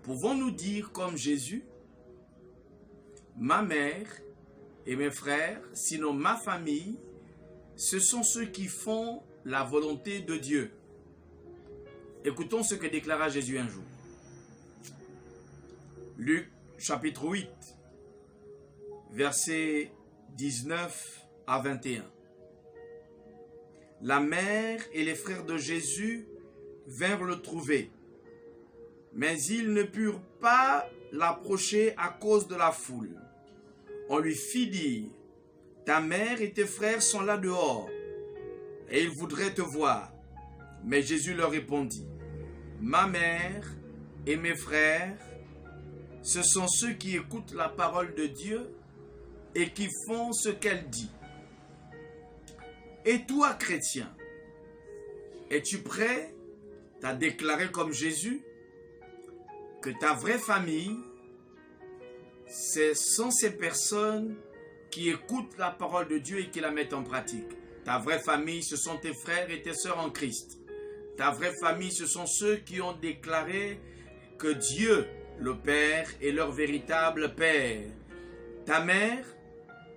Pouvons-nous dire comme Jésus, ma mère et mes frères, sinon ma famille, ce sont ceux qui font la volonté de Dieu. Écoutons ce que déclara Jésus un jour. Luc chapitre 8, versets 19 à 21. La mère et les frères de Jésus vinrent le trouver, mais ils ne purent pas l'approcher à cause de la foule. On lui fit dire, ta mère et tes frères sont là dehors, et ils voudraient te voir. Mais Jésus leur répondit, ma mère et mes frères, ce sont ceux qui écoutent la parole de Dieu et qui font ce qu'elle dit. Et toi, chrétien, es-tu prêt à déclarer comme Jésus que ta vraie famille, ce sont ces personnes qui écoutent la parole de Dieu et qui la mettent en pratique? Ta vraie famille, ce sont tes frères et tes sœurs en Christ. Ta vraie famille, ce sont ceux qui ont déclaré que Dieu, le Père, est leur véritable Père. Ta mère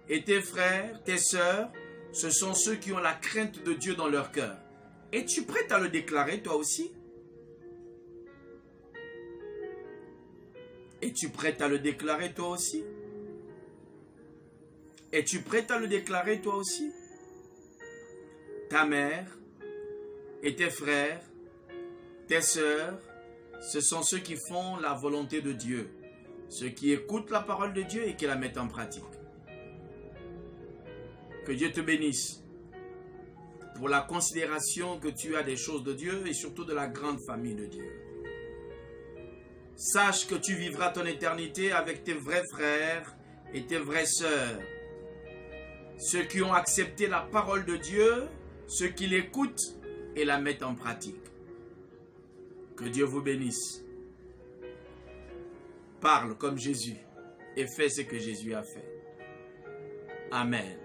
et tes frères, tes sœurs, ce sont ceux qui ont la crainte de Dieu dans leur cœur. Es-tu prêt à le déclarer toi aussi? Es-tu prêt à le déclarer toi aussi? Es-tu prêt à le déclarer toi aussi? Ta mère et tes frères, tes sœurs, ce sont ceux qui font la volonté de Dieu, ceux qui écoutent la parole de Dieu et qui la mettent en pratique. Que Dieu te bénisse pour la considération que tu as des choses de Dieu et surtout de la grande famille de Dieu. Sache que tu vivras ton éternité avec tes vrais frères et tes vraies sœurs. Ceux qui ont accepté la parole de Dieu, ceux qui l'écoutent et la mettent en pratique. Que Dieu vous bénisse. Parle comme Jésus et fais ce que Jésus a fait. Amen.